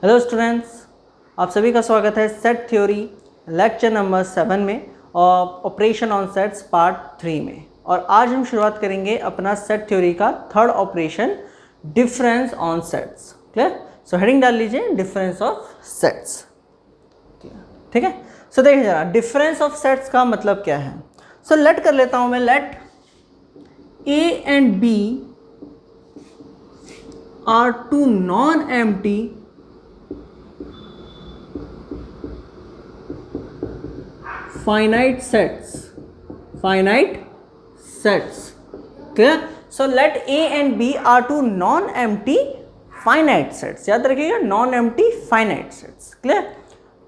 Hello students, आप सभी का स्वागत है सेट थ्योरी लेक्चर नंबर 7 में और ऑपरेशन ऑन सेट्स पार्ट 3 में। और आज हम शुरुआत करेंगे अपना सेट थ्योरी का third operation difference on sets. Clear? So heading डाल लीजिए डिफरेंस ऑफ सेट्स। ठीक है, सो देखिए जरा डिफरेंस ऑफ सेट्स का मतलब क्या है। सो लेट कर लेता हूं मैं, let A and B are two non empty finite sets. Clear? So let A and B are two non-empty finite sets. याद रखिएगा, non-empty finite sets. Clear?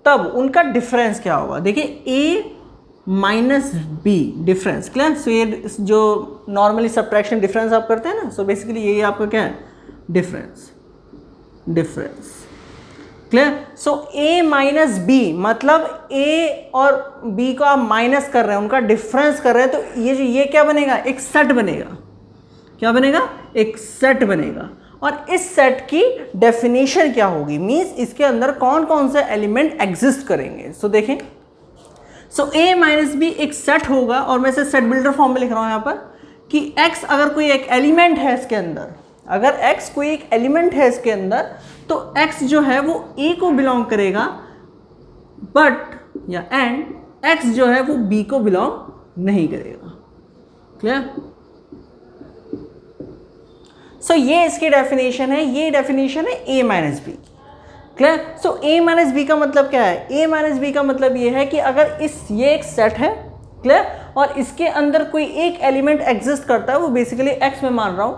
तब उनका डिफरेंस क्या होगा? देखिए A minus B difference. Clear? So ये जो normally subtraction difference आप करते हैं ना, सो बेसिकली ये आपका क्या है? डिफरेंस। क्लियर? सो ए माइनस बी मतलब ए और बी को आप माइनस कर रहे हैं, उनका डिफरेंस कर रहे हैं, तो ये क्या बनेगा? एक सेट बनेगा। क्या बनेगा? एक सेट बनेगा। और इस सेट की डेफिनेशन क्या होगी? मींस इसके अंदर कौन कौन से एलिमेंट एग्जिस्ट करेंगे। सो देखें, सो ए माइनस बी एक सेट होगा, और मैं इसे सेट बिल्डर फॉर्म में लिख रहा हूं यहां पर कि एक्स अगर कोई एक एलिमेंट है इसके अंदर, अगर x कोई एक एलिमेंट है इसके अंदर, तो x जो है वो a को बिलोंग करेगा, बट या एंड x जो है वो b को बिलोंग नहीं करेगा। क्लियर? सो ये इसकी डेफिनेशन है, ये डेफिनेशन है a minus B. Clear? So a minus B का मतलब क्या है? a माइनस बी का मतलब ये है कि अगर ये एक सेट है, क्लियर, और इसके अंदर कोई एक एलिमेंट एग्जिस्ट करता है, वो बेसिकली x में मान रहा हूं,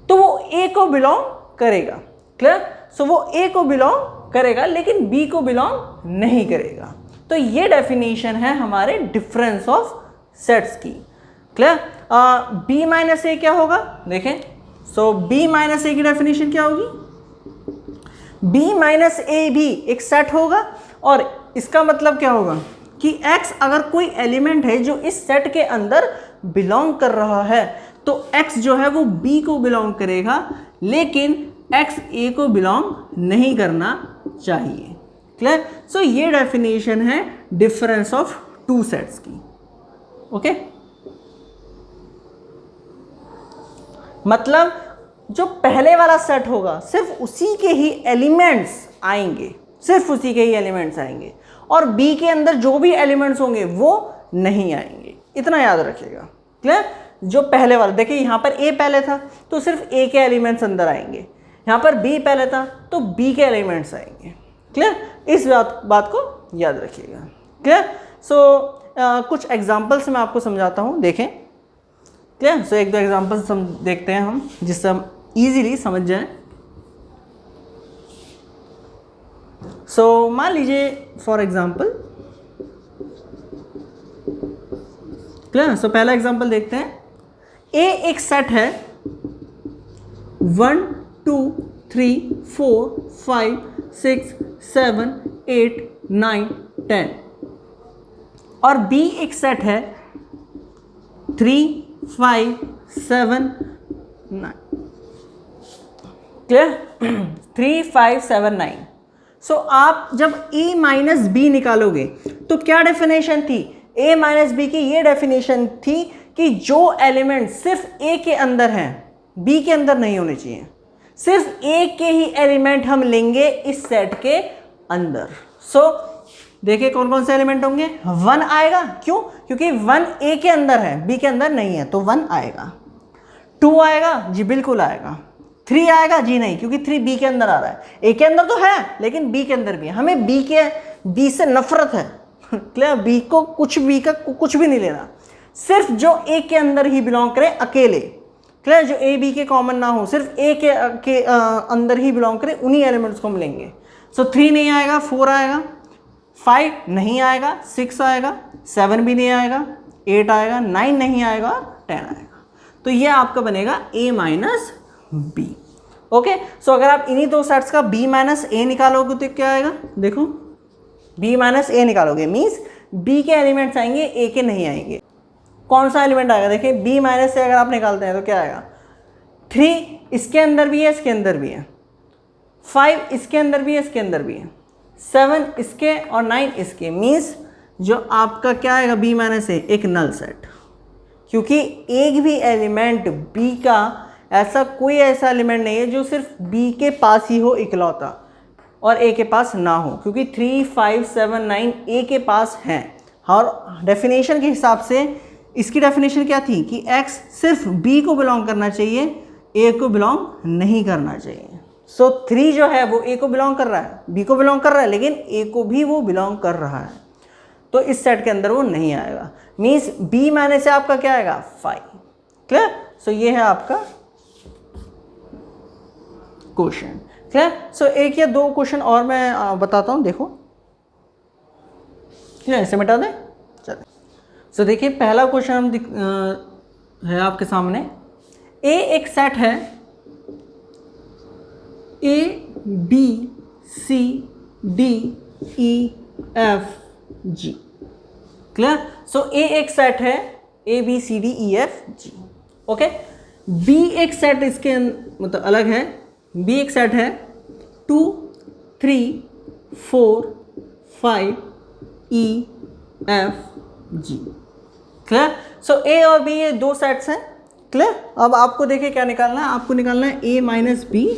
तो वो A को बिलोंग करेगा। क्लियर? सो वो A को बिलोंग करेगा लेकिन B को बिलोंग नहीं करेगा। तो ये डेफिनेशन है हमारे डिफरेंस ऑफ सेट्स की। क्लियर? B माइनस ए क्या होगा? देखें, सो B माइनस ए की डेफिनेशन क्या होगी? B माइनस ए भी एक सेट होगा, और इसका मतलब क्या होगा कि X अगर कोई एलिमेंट है जो इस सेट के अंदर बिलोंग कर रहा है, तो x जो है वो b को बिलोंग करेगा, लेकिन x a को बिलोंग नहीं करना चाहिए। क्लियर? सो ये डेफिनेशन है डिफरेंस ऑफ टू सेट्स की। ओके, मतलब जो पहले वाला सेट होगा सिर्फ उसी के ही एलिमेंट्स आएंगे, सिर्फ उसी के ही एलिमेंट्स आएंगे, और b के अंदर जो भी एलिमेंट्स होंगे वो नहीं आएंगे। इतना याद रखिएगा। क्लियर? जो पहले वाला, देखिए यहाँ पर a पहले था तो सिर्फ a के एलिमेंट्स अंदर आएंगे, यहाँ पर b पहले था तो b के एलिमेंट्स आएंगे। क्लियर? इस बात को याद रखिएगा। क्लियर? सो कुछ एग्जांपल्स मैं आपको समझाता हूँ, देखें। क्लियर? सो एक दो एग्जांपल्स हम देखते हैं हम, जिससे हम इजीली समझ जाएं। सो मान लीजिए फॉर एग्जांपल, क्लियर? सो पहला एग्जांपल देखते हैं। A एक सेट है 1 2 3 4 5 6 7 8 9 10, और B एक सेट है 3 5 7 9। क्लियर? 3 5 7 9। सो आप जब A माइनस बी निकालोगे तो क्या डेफिनेशन थी? A माइनस बी की ये डेफिनेशन थी कि जो एलिमेंट सिर्फ A के अंदर हैं, B के अंदर नहीं होने चाहिए। सिर्फ A के ही एलिमेंट हम लेंगे इस सेट के अंदर। सो देखिए कौन कौन से एलिमेंट होंगे। 1 आएगा, क्यों? क्योंकि 1 A के अंदर है, B के अंदर नहीं है, तो 1 आएगा। 2 आएगा, जी बिल्कुल आएगा। 3 आएगा, जी नहीं, क्योंकि 3 B के अंदर आ रहा है। A के अंदर तो है लेकिन B के अंदर भी है, हमें B से नफरत है। क्लियर? B को कुछ भी नहीं लेना, सिर्फ जो A के अंदर ही बिलोंग करे अकेले। क्लियर? जो A B के कॉमन ना हो, सिर्फ A के अंदर ही बिलोंग करे, उन्हीं एलिमेंट्स को हम लेंगे। सो 3 नहीं आएगा, 4 आएगा, 5 नहीं आएगा, 6 आएगा, 7 भी नहीं आएगा, 8 आएगा, 9 नहीं आएगा, 10 आएगा। तो ये आपका बनेगा A माइनस बी। ओके, सो अगर आप इन्हीं दो सेट्स का B माइनस ए निकालोगे तो क्या आएगा? देखो, B माइनस ए निकालोगे मीन्स B के एलिमेंट्स आएंगे, A के नहीं आएंगे। कौन सा एलिमेंट आएगा? देखिए B माइनस से अगर आप निकालते हैं तो क्या आएगा? 3 इसके अंदर भी है, इसके अंदर भी है। 5 इसके अंदर भी है, इसके अंदर भी है, 7 इसके और 9 इसके, मीन्स जो आपका क्या आएगा b माइनस ए, एक नल सेट, क्योंकि एक भी एलिमेंट b का ऐसा कोई ऐसा एलिमेंट नहीं है जो सिर्फ b के पास ही हो इकलौता और a के पास ना हो, क्योंकि 3, 5, 7, 9 a के पास हैं। और डेफिनेशन के हिसाब से इसकी डेफिनेशन क्या थी कि x सिर्फ b को बिलोंग करना चाहिए, a को बिलोंग नहीं करना चाहिए। सो 3 जो है वो a को बिलोंग कर रहा है, b को बिलोंग कर रहा है, लेकिन a को भी वो बिलोंग कर रहा है, तो इस सेट के अंदर वो नहीं आएगा। मीन्स b माइनस से आपका क्या आएगा 5। क्लियर? सो ये है आपका क्वेश्चन। क्लियर? सो एक या दो क्वेश्चन और मैं बताता हूँ, देखो क्लियर, इसे मिटा दें। चलिए, सो देखिए पहला क्वेश्चन हम है आपके सामने। ए एक सेट है, A B C D E F G. Clear? So A एक सेट है, A B C D E F G. Okay, B एक सेट इसके मतलब अलग है, बी एक सेट है 2, 3, 4, 5 ई एफ जी। क्लियर? सो ए और बी ये दो सेट्स हैं। क्लियर? अब आपको देखिए क्या निकालना है, आपको निकालना है ए माइनस बी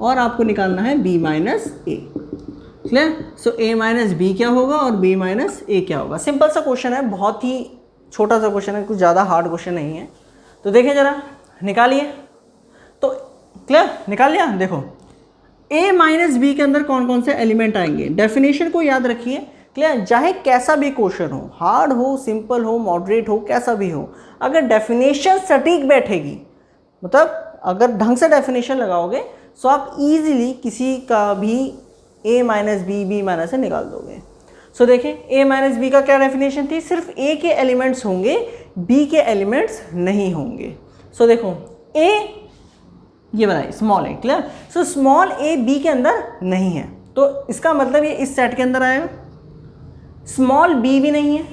और आपको निकालना है बी माइनस ए। क्लियर? सो ए माइनस बी क्या होगा और बी माइनस ए क्या होगा। सिंपल सा क्वेश्चन है, बहुत ही छोटा सा क्वेश्चन है, कुछ ज़्यादा हार्ड क्वेश्चन नहीं है। तो देखिए ज़रा, निकालिए। तो क्लियर? निकाल लिया? देखो a माइनस बी के अंदर कौन कौन से एलिमेंट आएंगे, डेफिनेशन को याद रखिए। क्लियर? चाहे कैसा भी क्वेश्चन हो, हार्ड हो, सिंपल हो, मॉडरेट हो, कैसा भी हो, अगर डेफिनेशन सटीक बैठेगी, मतलब अगर ढंग से डेफिनेशन लगाओगे तो आप इजीली किसी का भी a minus B, B minus से निकाल दोगे। सो देखिए a माइनस बी का क्या डेफिनेशन थी, सिर्फ a के एलिमेंट्स होंगे, b के एलिमेंट्स नहीं होंगे। सो देखो a ये बनाइए small a। Clear? So small a b के अंदर नहीं है, तो इसका मतलब ये इस सेट के अंदर आएगा। स्मॉल b भी नहीं है,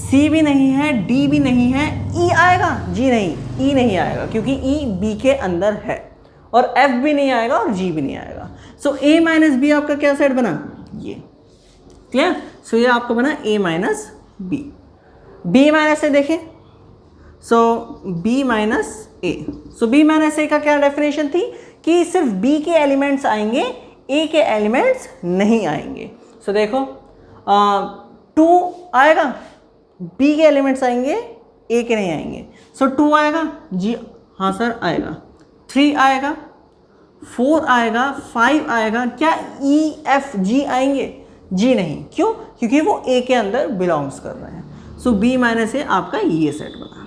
c भी नहीं है, d भी नहीं है, e आएगा? जी नहीं, e नहीं आएगा, क्योंकि e b के अंदर है, और f भी नहीं आएगा और g भी नहीं आएगा। सो a माइनस बी आपका क्या सेट बना, ये। क्लियर? सो ये आपका बना a minus B. b minus A देखें, so b minus A. So b minus A का क्या डेफिनेशन थी कि सिर्फ b के एलिमेंट्स आएंगे, a के एलिमेंट्स नहीं आएंगे। सो देखो 2 आएगा, b के एलिमेंट्स आएंगे, a के नहीं आएंगे। सो 2 आएगा जी, हाँ सर आएगा। 3 आएगा, 4 आएगा, 5 आएगा, क्या e f g आएंगे? जी नहीं। क्यों? क्योंकि वो a के अंदर बिलोंग्स कर रहे हैं। सो b माइनस ए आपका ये सेट बना।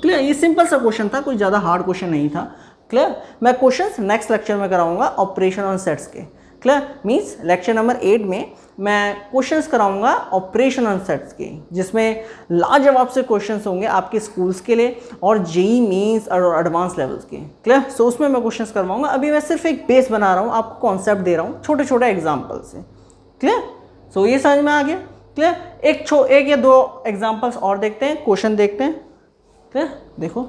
क्लियर? ये सिंपल सा क्वेश्चन था, कोई ज़्यादा हार्ड क्वेश्चन नहीं था। क्लियर? मैं क्वेश्चंस नेक्स्ट लेक्चर में कराऊंगा ऑपरेशन ऑन सेट्स के। क्लियर? मींस लेक्चर नंबर 8 में मैं क्वेश्चंस कराऊंगा ऑपरेशन ऑन सेट्स के, जिसमें लाजवाब से क्वेश्चंस होंगे आपके स्कूल्स के लिए और जेई मेंस और एडवांस लेवल्स के। क्लियर? सो उसमें मैं क्वेश्चंस करवाऊंगा। अभी मैं सिर्फ एक बेस बना रहा हूँ, आपको कॉन्सेप्ट दे रहा हूँ छोटे छोटे एग्जाम्पल से। क्लियर? सो ये समझ में आ गया? क्लियर? एक या दो एग्जाम्पल्स और देखते हैं, क्वेश्चन देखते हैं। क्लियर? देखो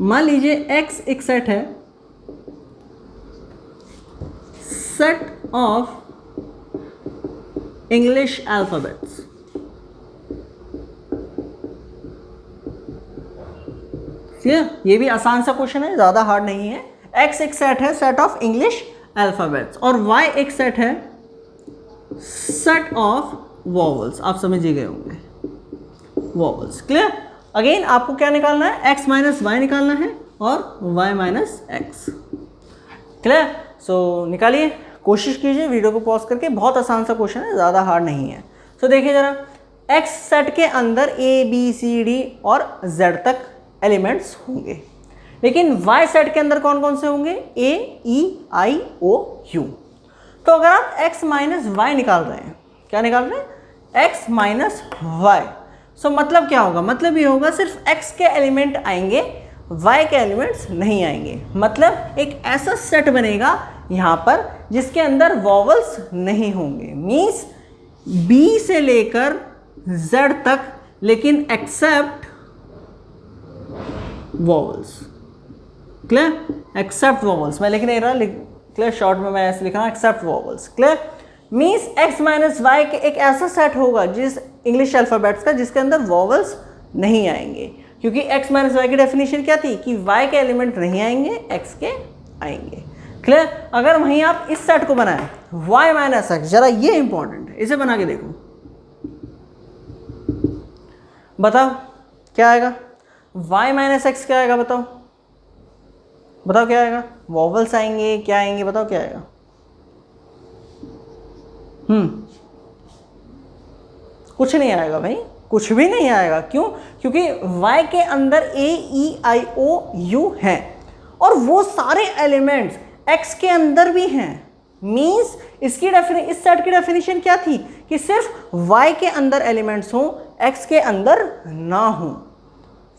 मान लीजिए x एक सेट है, set of English alphabets. Clear? ये भी आसान सा क्वेश्चन है, ज़्यादा हार्ड नहीं है। x एक सेट है, सेट ऑफ इंग्लिश अल्फाबेट्स, और y एक सेट है, सेट ऑफ वॉवल्स। आप समझ ही गए होंगे, वॉवल्स। क्लियर? अगेन आपको क्या निकालना है, x माइनस वाई निकालना है और y माइनस एक्स। क्लियर? सो निकालिए, कोशिश कीजिए वीडियो को पॉज करके, बहुत आसान सा क्वेश्चन है, ज़्यादा हार्ड नहीं है। सो देखिए ज़रा, x सेट के अंदर a b c d और z तक एलिमेंट्स होंगे, लेकिन y सेट के अंदर कौन कौन से होंगे, a e i o u। तो अगर आप x माइनस वाई निकाल रहे हैं, क्या निकाल रहे हैं, x माइनस वाई। सो मतलब क्या होगा, मतलब ये होगा सिर्फ x के एलिमेंट आएंगे, y के एलिमेंट्स नहीं आएंगे। मतलब एक ऐसा सेट बनेगा यहाँ पर जिसके अंदर वॉवल्स नहीं होंगे। मीन्स बी से लेकर जेड तक, लेकिन except vowels. Clear? Except vowels मैं लिख नहीं रहा, क्लियर, शॉर्ट में मैं ऐसे लिख रहा हूँ, except vowels. Clear? Means x minus y के एक ऐसा सेट होगा जिस इंग्लिश अल्फ़ाबेट्स का जिसके अंदर वॉवल्स नहीं आएंगे, क्योंकि एक्स माइनस वाई की डेफिनेशन क्या थी कि वाई के एलिमेंट नहीं आएंगे, एक्स के आएंगे। क्लियर? अगर वहीं आप इस सेट को बनाएं वाई माइनस एक्स, जरा ये इंपॉर्टेंट है, इसे बना के देखो, बताओ क्या आएगा? वाई माइनस एक्स क्या आएगा? बताओ बताओ क्या आएगा? वॉवल्स आएंगे, क्या आएंगे? बताओ क्या आएगा? कुछ नहीं आएगा भाई, कुछ भी नहीं आएगा। क्यों? क्योंकि y के अंदर a e i o u है और वो सारे एलिमेंट्स x के अंदर भी हैं। मीन्स इसकी इस सेट की डेफिनेशन क्या थी कि सिर्फ y के अंदर एलिमेंट्स हों, x के अंदर ना हों,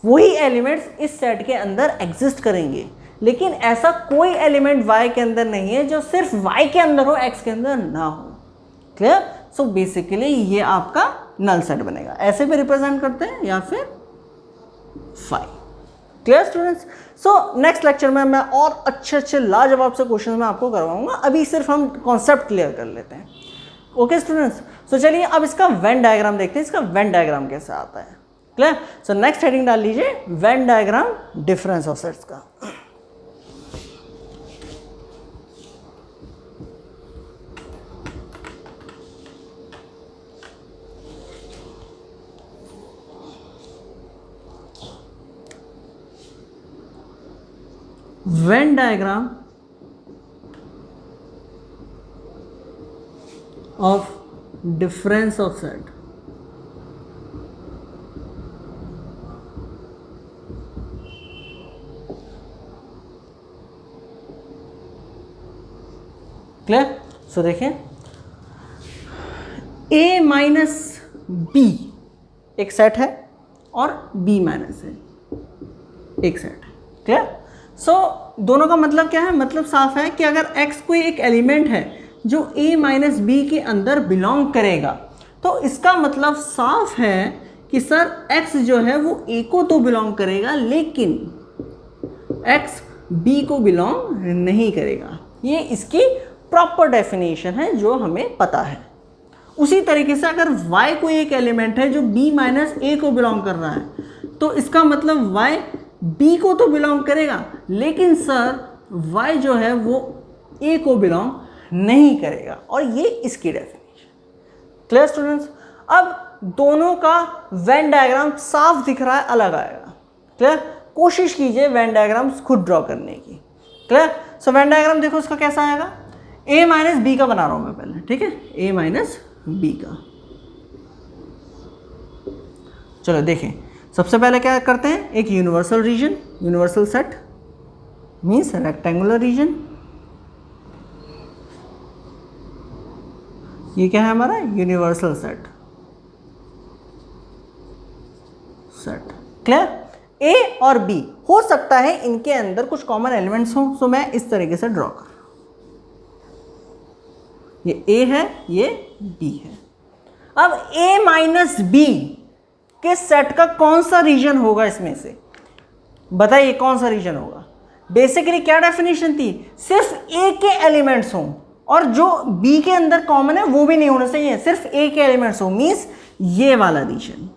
वही एलिमेंट्स इस सेट के अंदर एग्जिस्ट करेंगे। लेकिन ऐसा कोई एलिमेंट y के अंदर नहीं है जो सिर्फ y के अंदर हो, x के अंदर ना हो। क्लियर? सो बेसिकली ये आपका नल सेट बनेगा। ऐसे भी रिप्रेजेंट करते हैं या फिर phi. Clear students? So next lecture में मैं और अच्छे लाजवाब से क्वेश्चन में आपको करवाऊंगा। अभी सिर्फ हम कॉन्सेप्ट क्लियर कर लेते हैं। Okay students? सो चलिए अब इसका वेन डायग्राम देखते हैं, इसका वेन डायग्राम कैसे आता है। क्लियर? सो नेक्स्ट हेडिंग डाल लीजिए, Venn diagram difference of sets का। Venn diagram of difference of set। Clear? So देखिए, a माइनस बी एक सेट है और b माइनस है एक सेट है। क्लियर? सो दोनों का मतलब क्या है? मतलब साफ है कि अगर x कोई एक एलिमेंट है जो a माइनस बी के अंदर बिलोंग करेगा, तो इसका मतलब साफ है कि सर x जो है वो a को तो बिलोंग करेगा, लेकिन x b को बिलोंग नहीं करेगा। ये इसकी प्रॉपर डेफिनेशन है जो हमें पता है। उसी तरीके से अगर y कोई एक एलिमेंट है जो b माइनस a को बिलोंग कर रहा है, तो इसका मतलब y b को तो बिलोंग करेगा, लेकिन सर y जो है वो a को बिलोंग नहीं करेगा, और ये इसकी डेफिनेशन। Clear students? अब दोनों का वेन डायग्राम साफ दिख रहा है, अलग आएगा। क्लियर? कोशिश कीजिए वेन डायग्राम खुद ड्रॉ करने की। क्लियर? सो वेन डायग्राम देखो उसका कैसा आएगा। a माइनस बी का बना रहा हूं मैं पहले, ठीक है, a माइनस बी का। चलो देखें, सबसे पहले क्या करते हैं, एक universal region, universal set means rectangular region. ये क्या है हमारा यूनिवर्सल सेट। क्लियर? ए और बी हो सकता है इनके अंदर कुछ कॉमन एलिमेंट्स हों, सो मैं इस तरीके से ड्रॉ कर, ये ए है, ये बी है। अब ए माइनस बी के सेट का कौन सा रीजन होगा इसमें से? बताइए कौन सा रीजन होगा? बेसिकली क्या डेफिनेशन थी? सिर्फ ए के एलिमेंट्स हों और जो बी के अंदर कॉमन है वो भी नहीं होना चाहिए, सिर्फ ए के एलिमेंट्स हों, मीन्स ये वाला रीजन।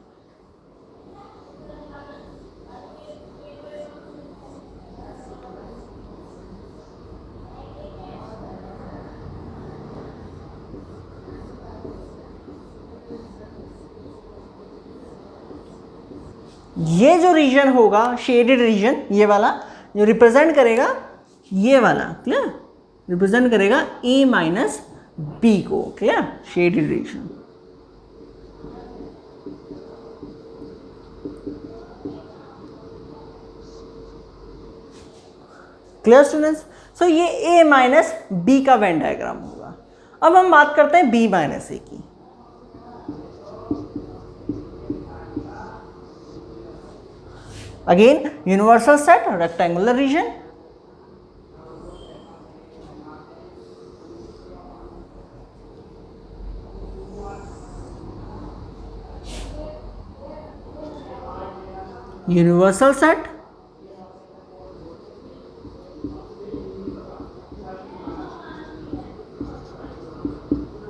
ये जो रीजन होगा शेडेड रीजन, ये वाला जो रिप्रेजेंट करेगा, ये वाला, क्लियर, रिप्रेजेंट करेगा ए माइनस बी को। Clear? Shaded region. Clear students? So ये ए माइनस बी का वेन डायग्राम होगा। अब हम बात करते हैं बी माइनस ए की। Again, universal set, rectangular region. Universal set,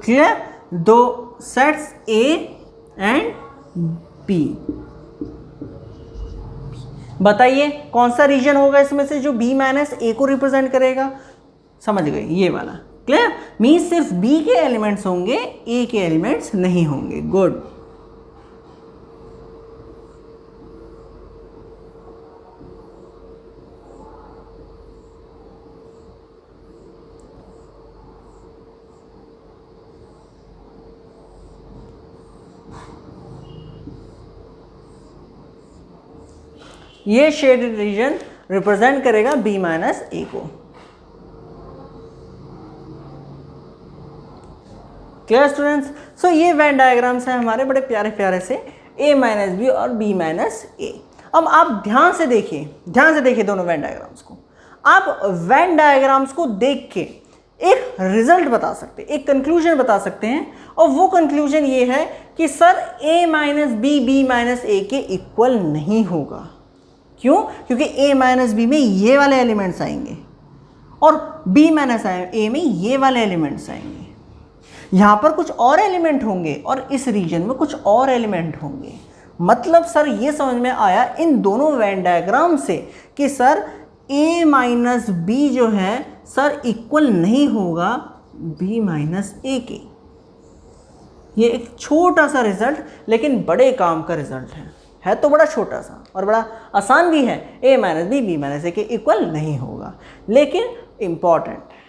clear, दो सेट्स ए एंड बी। बताइए कौन सा रीजन होगा इसमें से जो b माइनस ए को रिप्रेजेंट करेगा? समझ गए, ये वाला। क्लियर, मीन्स सिर्फ b के एलिमेंट्स होंगे, a के एलिमेंट्स नहीं होंगे। गुड। ये शेडेड रीजन रिप्रेजेंट करेगा b माइनस ए को। Clear students? सो ये वेन डायग्राम्स हैं हमारे बड़े प्यारे प्यारे से, a माइनस बी और b माइनस ए। अब आप ध्यान से देखिए दोनों वेन डायग्राम्स को। आप वेन डायग्राम्स को देख के एक रिजल्ट बता सकते हैं, एक कंक्लूजन बता सकते हैं, और वो कंक्लूजन ये है कि sir a minus B minus A के इक्वल नहीं होगा। क्यों? क्योंकि a माइनस बी में ये वाले एलिमेंट्स आएंगे और b माइनस ए में ये वाले एलिमेंट्स आएंगे। यहाँ पर कुछ और एलिमेंट होंगे और इस रीजन में कुछ और एलिमेंट होंगे। मतलब सर ये समझ में आया इन दोनों वेन डायग्राम से कि सर a माइनस बी जो है सर इक्वल नहीं होगा b माइनस ए के। ये एक छोटा सा रिजल्ट लेकिन बड़े काम का रिजल्ट है तो बड़ा छोटा सा और बड़ा आसान भी है। a minus B minus A के इक्वल नहीं होगा, लेकिन इम्पॉर्टेंट है।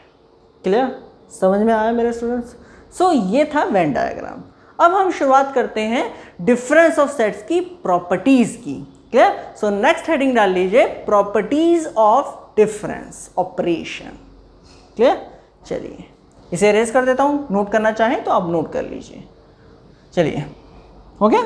क्लियर? समझ में आया मेरे स्टूडेंट्स? सो ये था वेन डायग्राम। अब हम शुरुआत करते हैं डिफरेंस ऑफ सेट्स की प्रॉपर्टीज की। क्लियर? सो नेक्स्ट हेडिंग डाल लीजिए, properties of difference operation. Clear? चलिए इसे इरेज कर देता हूं, नोट करना चाहें तो आप नोट कर लीजिए। चलिए, हो गया?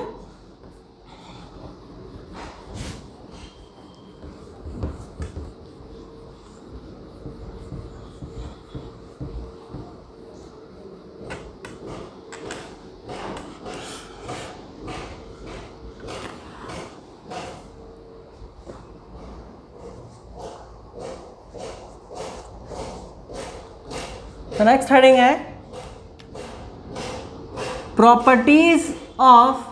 तो नेक्स्ट हेडिंग है properties of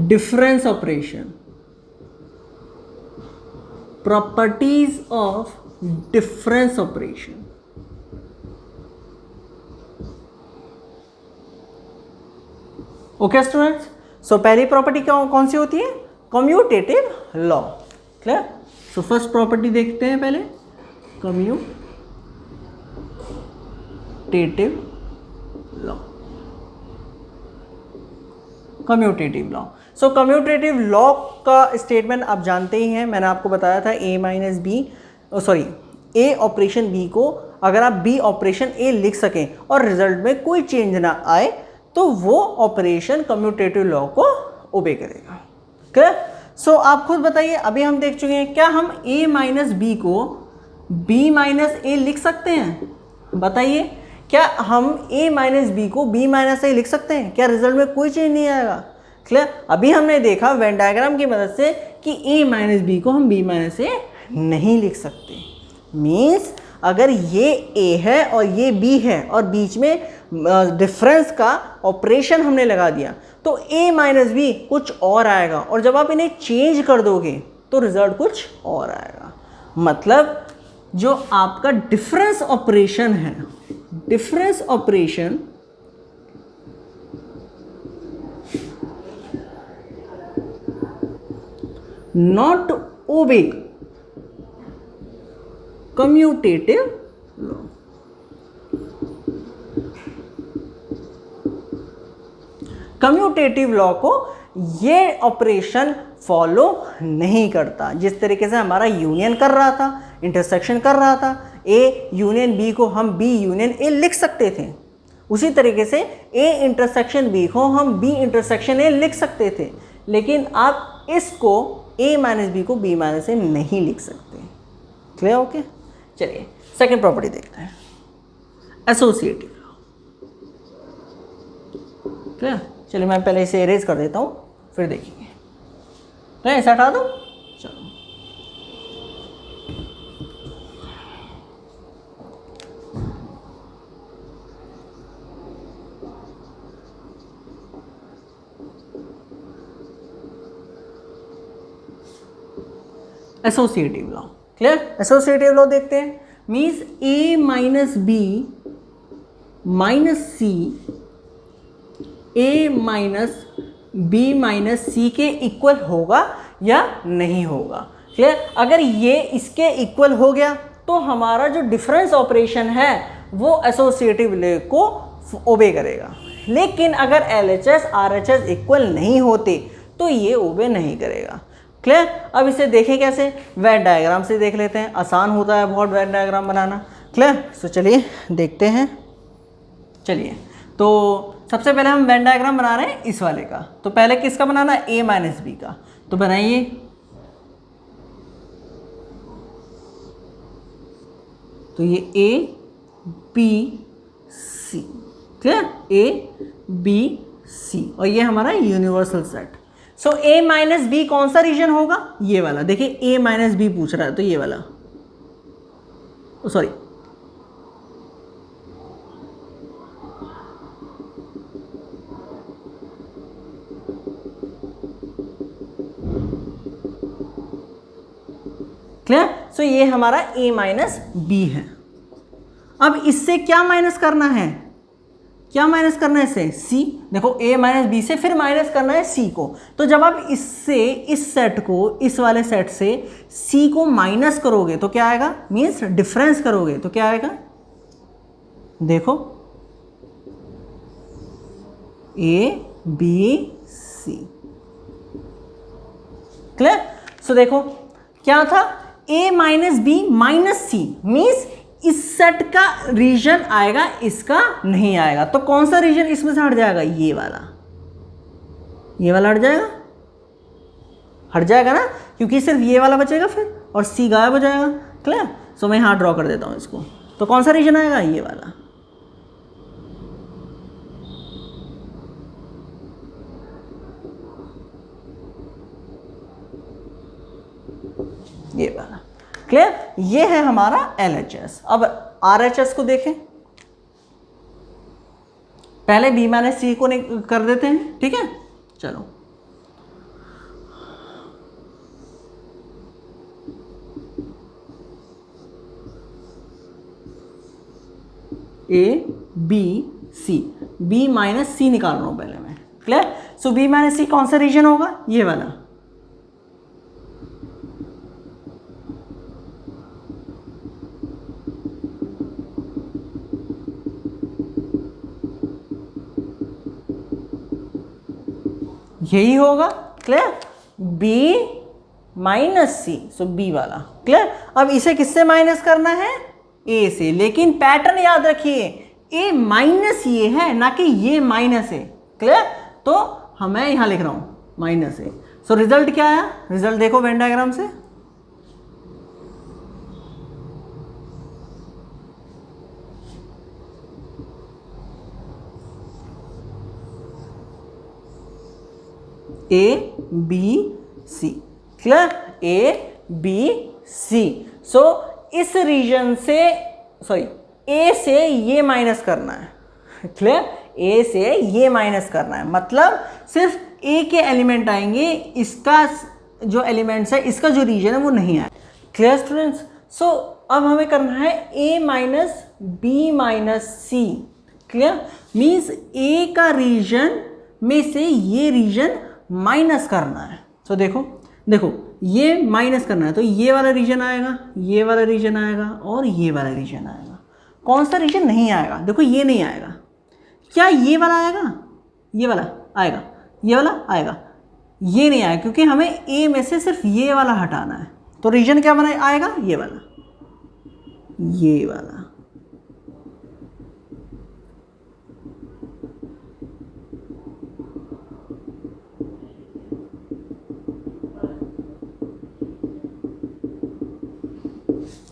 difference operation. Properties of difference operation. Okay students? So पहली प्रॉपर्टी कौन सी होती है? Commutative law. Clear? So first property देखते हैं पहले, commutative law. Commutative law. So commutative law का स्टेटमेंट आप जानते ही हैं, मैंने आपको बताया था a minus B a operation b को अगर आप b ऑपरेशन a लिख सकें और रिजल्ट में कोई चेंज ना आए तो वो ऑपरेशन कम्यूटेटिव लॉ को ओबे करेगा। क्लियर? सो आप खुद बताइए, अभी हम देख चुके हैं, क्या हम a माइनस बी को b माइनस ए लिख सकते हैं? बताइए, क्या हम a माइनस बी को b माइनस ए लिख सकते हैं? क्या रिजल्ट में कोई चेंज नहीं आएगा? क्लियर? अभी हमने देखा वेन डायग्राम की मदद से कि a माइनस बी को हम b माइनस ए नहीं लिख सकते। मीन्स अगर ये a है और ये b है और बीच में डिफरेंस का ऑपरेशन हमने लगा दिया तो a माइनस बी कुछ और आएगा, और जब आप इन्हें चेंज कर दोगे तो रिजल्ट कुछ और आएगा। मतलब जो आपका डिफरेंस ऑपरेशन है, डिफरेंस ऑपरेशन नॉट ओबे कम्यूटेटिव लॉ। कम्यूटेटिव लॉ को ये ऑपरेशन फॉलो नहीं करता। जिस तरीके से हमारा यूनियन कर रहा था, इंटरसेक्शन कर रहा था, A यूनियन B को हम B यूनियन A लिख सकते थे, उसी तरीके से A इंटरसेक्शन B को हम B इंटरसेक्शन A लिख सकते थे, लेकिन आप इसको A माइनस बी को B माइनस ए नहीं लिख सकते। क्लियर? ओके, चलिए सेकेंड प्रॉपर्टी देखते हैं, एसोसिएटिव लॉ। क्लियर? चलिए मैं पहले इसे इरेज कर देता हूँ, फिर देखेंगे। तो ऐसा हटा दो, चलो। Associative law, clear? Associative law देखते हैं। मीन्स ए माइनस बी माइनस सी ए माइनस बी माइनस सी के इक्वल होगा या नहीं होगा, क्लियर? अगर ये इसके इक्वल हो गया तो हमारा जो डिफरेंस ऑपरेशन है वो एसोसिएटिव लॉ को ओबे करेगा। लेकिन अगर LHS RHS इक्वल नहीं होते तो ये ओबे नहीं करेगा, क्लियर? अब इसे देखें कैसे, वेन डायग्राम से देख लेते हैं, आसान होता है बहुत वेन डायग्राम बनाना, क्लियर? तो चलिए देखते हैं। चलिए तो सबसे पहले हम वेन डायग्राम बना रहे हैं इस वाले का। तो पहले किसका बनाना है, A माइनस बी का। तो बनाइए। तो ये A B C, clear? A B C, और ये हमारा universal set. So A minus B कौन सा रीजन होगा, ये वाला। देखिए A माइनस बी पूछ रहा है तो ये वाला, सॉरी क्लियर? सो ये हमारा A माइनस बी है। अब इससे क्या माइनस करना है, क्या माइनस करना है इससे, C। देखो A माइनस बी से फिर माइनस करना है C को। तो जब आप इससे इस सेट को इस वाले सेट से C को माइनस करोगे तो क्या आएगा, मीन्स डिफरेंस करोगे तो क्या आएगा, देखो A B C, clear? So देखो क्या था, A minus B minus C, means इस सेट का रीजन आएगा, इसका नहीं आएगा। तो कौन सा रीजन इसमें से हट जाएगा, ये वाला, ये वाला हट जाएगा, हट जाएगा ना, क्योंकि सिर्फ ये वाला बचेगा फिर, और C गायब हो जाएगा, क्लियर? सो मैं यहाँ ड्रॉ कर देता हूँ इसको। तो कौन सा रीजन आएगा, ये वाला। ये वाला, क्लियर? ये है हमारा LHS। अब RHS को देखें, पहले B माइनस C को कर देते हैं, ठीक है? चलो A B C, B minus C निकाल रहा हूं पहले मैं, क्लियर? सो B माइनस C कौन सा रीजन होगा, ये वाला। यही होगा, क्लियर? B माइनस C, सो B वाला, क्लियर? अब इसे किससे माइनस करना है, A से। लेकिन पैटर्न याद रखिए, A माइनस ये है ना कि ये माइनस है, क्लियर? तो हमें यहां लिख रहा हूं माइनस है। सो रिजल्ट क्या आया, रिजल्ट देखो वेन डायग्राम से, A B C, clear? A B C। सो इस रीजन से, सॉरी A से ये माइनस करना है, क्लियर? A से ये माइनस करना है, मतलब सिर्फ A के एलिमेंट आएंगे, इसका जो एलिमेंट्स है, इसका जो रीजन है वो नहीं आए, क्लियर स्टूडेंट्स? सो अब हमें करना है A minus B minus C, clear? Means A का रीजन में से ये रीजन माइनस करना है। तो देखो देखो ये माइनस करना है, तो ये वाला रीजन आएगा, ये वाला रीजन आएगा, और ये वाला रीजन आएगा। कौन सा रीजन नहीं आएगा, देखो ये नहीं आएगा। क्या ये वाला आएगा, ये वाला आएगा, ये वाला आएगा, ये नहीं आएगा, क्योंकि हमें A में से सिर्फ ये वाला हटाना है। तो रीजन क्या बना आएगा, ये वाला, ये वाला,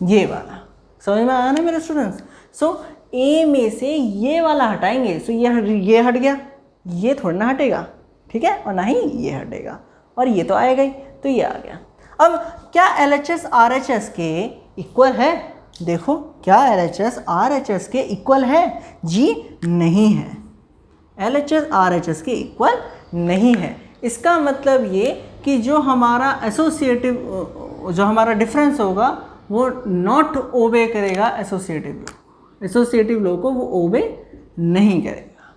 ये वाला। समझ में आया ना मेरे स्टूडेंट्स? सो A में से ये वाला हटाएंगे, सो ये हट गया, ये थोड़ा ना हटेगा, ठीक है, और ना ही ये हटेगा, और ये तो आएगा ही, तो ये आ गया। अब क्या LHS RHS के इक्वल है? देखो, क्या LHS RHS के इक्वल है? जी नहीं है, LHS RHS के इक्वल नहीं है। इसका मतलब ये कि जो हमारा एसोसिएटिव, जो हमारा डिफरेंस होगा वो नॉट ओबे करेगा एसोसिएटिव लॉ, एसोसिएटिव लॉ को वो ओबे नहीं करेगा।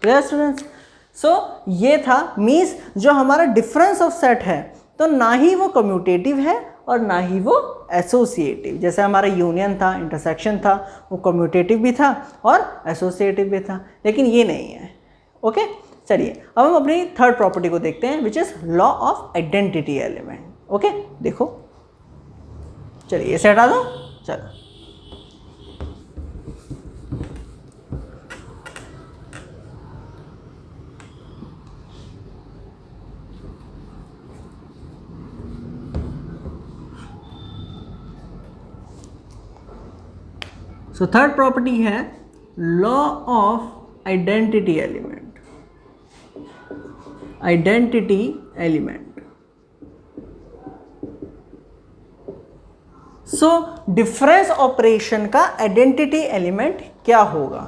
Clear students? सो ये था, मीन्स जो हमारा डिफरेंस ऑफ सेट है तो ना ही वो कम्यूटेटिव है और ना ही वो एसोसिएटिव। जैसे हमारा यूनियन था, इंटरसेक्शन था, वो कम्यूटेटिव भी था और एसोसिएटिव भी था, लेकिन ये नहीं है। ओके, चलिए अब हम अपनी थर्ड प्रॉपर्टी को देखते हैं, which is law of identity element. Okay, देखो, चलिए इसे हटा दो, चलो। सो थर्ड प्रॉपर्टी है law of identity element, identity element. So difference operation का आइडेंटिटी एलिमेंट क्या होगा?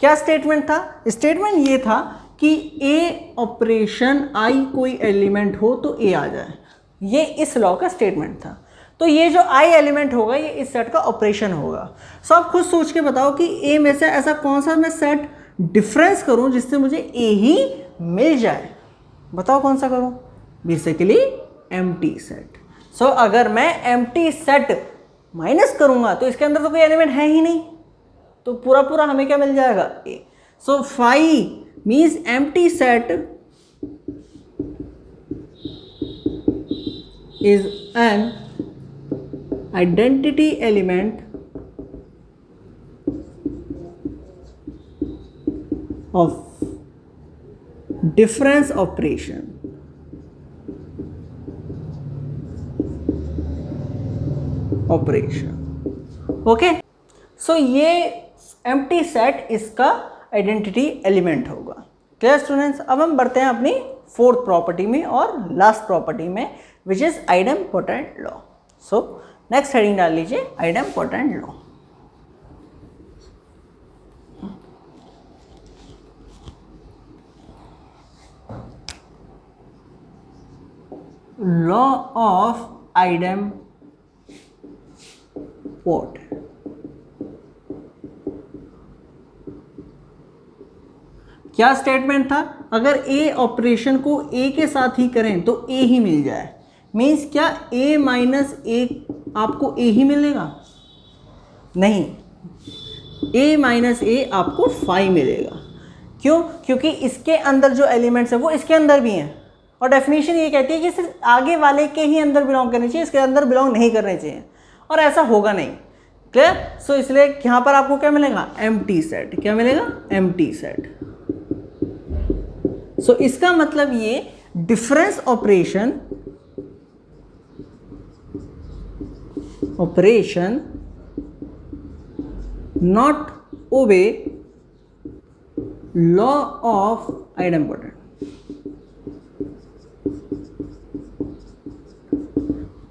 क्या स्टेटमेंट था? स्टेटमेंट ये था कि ए ऑपरेशन आई कोई एलिमेंट हो तो ए आ जाए, ये इस लॉ का स्टेटमेंट था। तो ये जो आई एलिमेंट होगा ये इस सेट का ऑपरेशन होगा। सो आप खुद सोच के बताओ कि ए में से ऐसा कौन सा मैं सेट डिफरेंस करूं जिससे मुझे ए ही मिल जाए? बताओ कौन सा करूं? Basically empty set. सो अगर मैं एम्प्टी सेट माइनस करूंगा तो इसके अंदर तो कोई एलिमेंट है ही नहीं, तो पूरा पूरा हमें क्या मिल जाएगा? A. So phi means empty set is an identity element of difference operation. Okay, so ये एम्प्टी सेट इसका आइडेंटिटी एलिमेंट होगा। Clear students? अब हम बढ़ते हैं अपनी फोर्थ प्रॉपर्टी में और लास्ट प्रॉपर्टी में, which is idempotent law. So next heading डाल लीजिए, idempotent law. Law of idempotent. क्या स्टेटमेंट था? अगर ए ऑपरेशन को ए के साथ ही करें तो ए ही मिल जाए, मीन्स क्या ए माइनस ए आपको ए ही मिलेगा? नहीं, ए माइनस ए आपको फाई मिलेगा। क्यों? क्योंकि इसके अंदर जो एलिमेंट्स है वो इसके अंदर भी हैं, और डेफिनेशन ये कहती है कि सिर्फ आगे वाले के ही अंदर बिलोंग करने चाहिए, इसके अंदर बिलोंग नहीं करने चाहिए, और ऐसा होगा नहीं। क्लियर? सो इसलिए यहां पर आपको क्या मिलेगा? Empty set. क्या मिलेगा? Empty set. सो इसका मतलब ये difference operation not obey law of idempotent.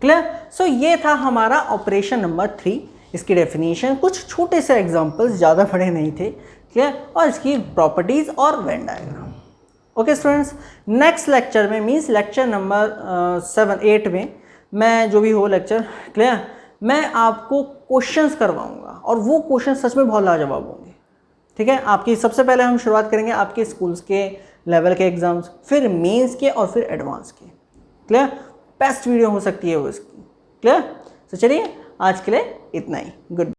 Clear? So ये था हमारा ऑपरेशन नंबर 3। इसकी डेफिनेशन, कुछ छोटे से एग्जांपल्स, ज़्यादा बड़े नहीं थे। क्लियर? और इसकी प्रॉपर्टीज और Venn diagram. Okay students, next lecture में, मीन्स लेक्चर नंबर 7-8 में, मैं जो भी हो लेक्चर, क्लियर, मैं आपको क्वेश्चंस करवाऊंगा, और वो क्वेश्चन सच में बहुत लाजवाब होंगे। ठीक है? आपकी सबसे पहले हम शुरुआत करेंगे आपके स्कूल्स के लेवल के एग्जाम्स, फिर मेंस के, और फिर एडवांस के। क्लियर? बेस्ट वीडियो हो सकती है वो इसकी। क्लियर? तो चलिए आज के लिए इतना ही। गुड।